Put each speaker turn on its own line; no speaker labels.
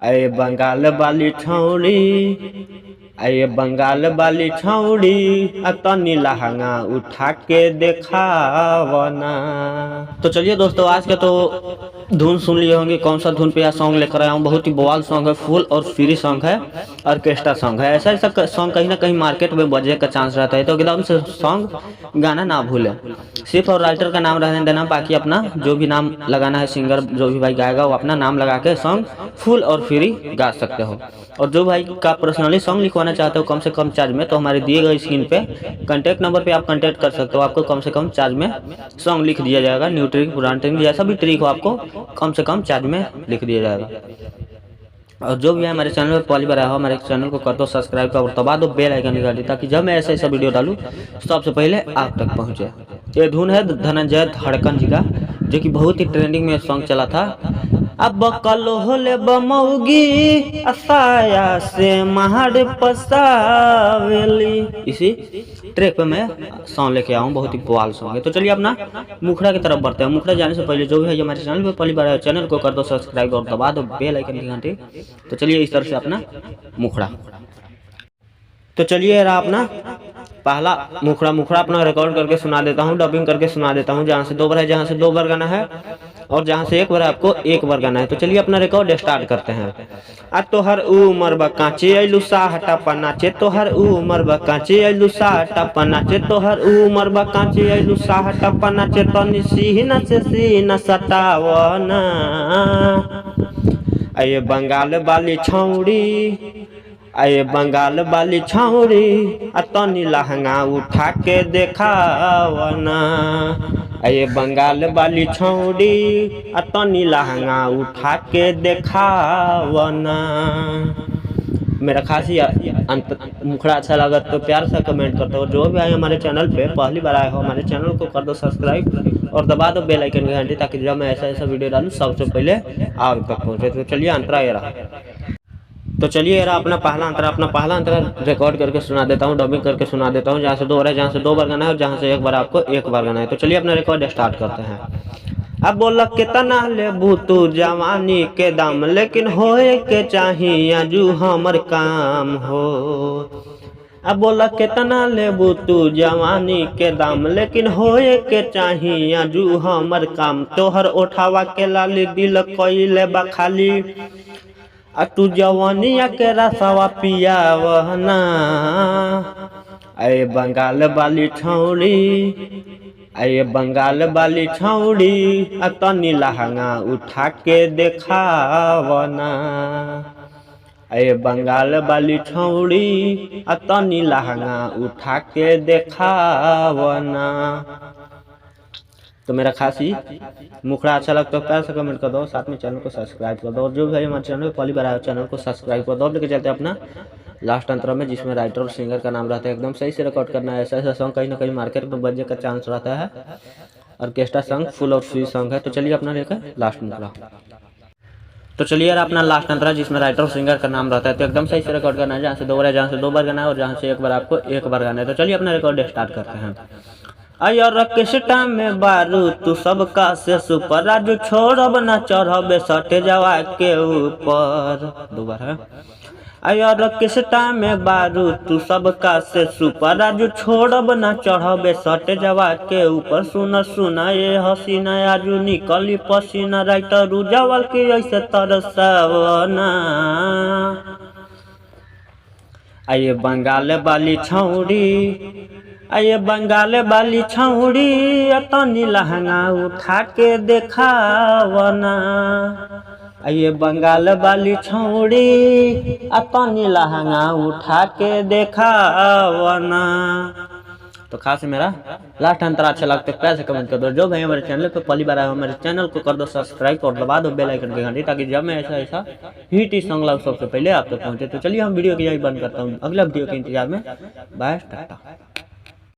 अये बंगाल वाली छौड़ी, अये बंगाल वाली छौड़ी, तनी लहंगा उठा के देखावना। तो चलिए दोस्तों, आज का तो धुन सुन लिए होंगे, कौन सा धुन पे यह सॉन्ग लेकर आया हूँ। बहुत ही बवाल सॉन्ग है, फुल और फ्री सॉन्ग है, ऑर्केस्ट्रा सॉन्ग है। ऐसा सब सॉन्ग कहीं ना कहीं मार्केट में बजने का चांस रहता है, तो एकदम से सॉन्ग गाना ना भूलें। सिर्फ और राइटर का नाम रहने देना, बाकी अपना जो भी नाम लगाना है, सिंगर जो भी भाई गाएगा वो अपना नाम लगा के सॉन्ग फुल और फ्री गा सकते हो। और जो भाई का पर्सनली सॉन्ग लिखवाना चाहते हो कम से कम चार्ज में, तो हमारे दिए गए स्क्रीन पे कांटेक्ट नंबर पे आप कांटेक्ट कर सकते हो। आपको कम से कम चार्ज में सॉन्ग लिख दिया जाएगा। न्यू ट्रिक, पुराना ट्रिक, जैसा भी ट्रिक हो आपको कम से कम चार्ज में लिख दिया जाएगा। और जो भी है हमारे चैनल पर पहली बार आया हो, हमारे चैनल को कर दो सब्सक्राइब का और दबा दो बेल आइकन निकाल दी, ताकि जब मैं ऐसा वीडियो डालूँ सबसे पहले आप तक पहुँचे। ये धुन है धनंजय धड़कन जी का, जो कि बहुत ही ट्रेंडिंग में सॉन्ग चला था। अब कलो होले बमौगी असाया से महाड़ पसावेली, इसी ट्रैक पे मैं सॉन्ग लेके आऊँ। बहुत ही बवाल सॉन्ग है। तो चलिए अपना मुखड़ा की तरफ बढ़ते हैं। मुखड़ा जाने से पहले जो भी है हमारे चैनल पे पहली बार है, चैनल को कर दो सब्सक्राइब और दबा दो बेल आइकन की घंटी। तो चलिए इस तरह से अपना मुखड़ा। तो चलिए रहा अपना पहला मुखड़ा अपना रिकॉर्ड करके सुना देता हूँ, डबिंग करके सुना देता हूँ। जहाँ से 2 बार है, जहाँ से 2 बार गाना है, और जहाँ से 1 बार आपको 1 बार गाना है। तो चलिए अपना रिकॉर्ड स्टार्ट करते हैं। आ तोहर उमर बकाचे अइलू साहटा पनाचे, तोहर उमर बकाचे अइलू साहटा पनाचे, तोहर उमर बकाचे अइलू साहटा पनाचे, तनी सीना से सीना सटावना। अये बंगाल वाली छौड़ी, अये बंगाल वाली छौड़ी, तनी लहंगा उठा के देखावना। अये बंगाल वाली छौड़ी, तनी लहंगा उठा के देखावना। मेरा खास ही मुखड़ा अच्छा लगा तो प्यार से कमेंट करते हो। जो भी आए हमारे चैनल पे पहली बार आए हो, हमारे चैनल को कर दो सब्सक्राइब और दबा दो बेल आइकन की घंटी, ताकि जब मैं ऐसा वीडियो डालूँ सबसे पहले आप तक पहुँचे। तो चलिए अंतरा ये रहा। तो चलिए यार अपना पहला अंतरा रिकॉर्ड करके सुना देता हूँ, डबिंग करके सुना देता हूँ। जहाँ से 2 बार है, जहाँ से 2 बार गाना है, और जहाँ से 1 बार आपको 1 बार गाना है। तो चलिए अपना रिकॉर्ड स्टार्ट करते हैं। अब बोला कितना लेबू तू जवानी के दाम, लेकिन होए के चाहिए आजू हमर काम हो। अब बोला कितना लेबू तू जवानी के दाम, लेकिन होए के चाहिए आजू हमर काम। तोहर उठावा के लाली दिल कइले बा खाली, तू जवानिया के रसवा पियावना। अये बंगाल वाली छौड़ी, अये बंगाल वाली छौड़ी, तनी लहंगा उठा के देखावना। अये बंगाल वाली छौड़ी, तनी लहंगा उठा के देखावना। तो मेरा खास ही मुखड़ा अच्छा लगता है, प्यार से कमेंट कर दो, साथ में चैनल को सब्सक्राइब कर दो। और जो भी है हमारे चैनल पे पहली बार आया चैनल को सब्सक्राइब कर दो। लेके चलते हैं अपना लास्ट अंतरा में, जिसमें राइटर और सिंगर का नाम रहता है। एकदम सही से रिकॉर्ड करना है। ऐसा सॉन्ग कहीं ना कहीं मार्केट में बजने का चांस रहता है। ऑर्केस्ट्रा सॉन्ग फुल और फ्री सॉन्ग है। तो चलिए अपना लेकर लास्ट मुखड़ा। तो चलिए यार अपना लास्ट अंतरा, जिसमें राइटर और सिंगर का नाम रहता है, तो एकदम सही से रिकॉर्ड करना है। जहाँ से 2 बार है, जहाँ से 2 बार गाना है, और जहाँ से 1 बार आपको 1 बार गाना है। तो चलिए अपना रिकॉर्ड स्टार्ट करते हैं। अयर किस्टा में बारू तू सबका से सुपर, राजू छोड़ब ना चढ़बे सटे जवा के ऊपर। 2 बार है। अयर किस्टा में बारू तू सबका से सुपर, राजू छोड़ब ना चढ़बे सटे जवा के ऊपर। सुना सुना ये हसीना आजू निकली पसीना, राइटर उजावल के ऐसे तरसावना। आये बंगाल वाली छौड़ी, आये बंगाल वाली छौड़ी, तनी लहंगा उठा के देखावना। आये बंगाल वाली छौड़ी, तनी लहंगा उठा के देखावना। तो खास मेरा लास्ट अंतरा अच्छा लगता है, प्यार से कमेंट कर दो। जो भाई हमारे चैनल पे पहली बार आए हो, हमारे चैनल को कर दो सब्सक्राइब और दबा दो बेल आइकन की घंटी, ताकि जब मैं ऐसा हिट सॉन्ग लाऊं सबसे पहले आप तक पहुंचे। तो चलिए हम वीडियो की यही बंद करता हूँ। अगला वीडियो के इंतजार में, बाय टाटा।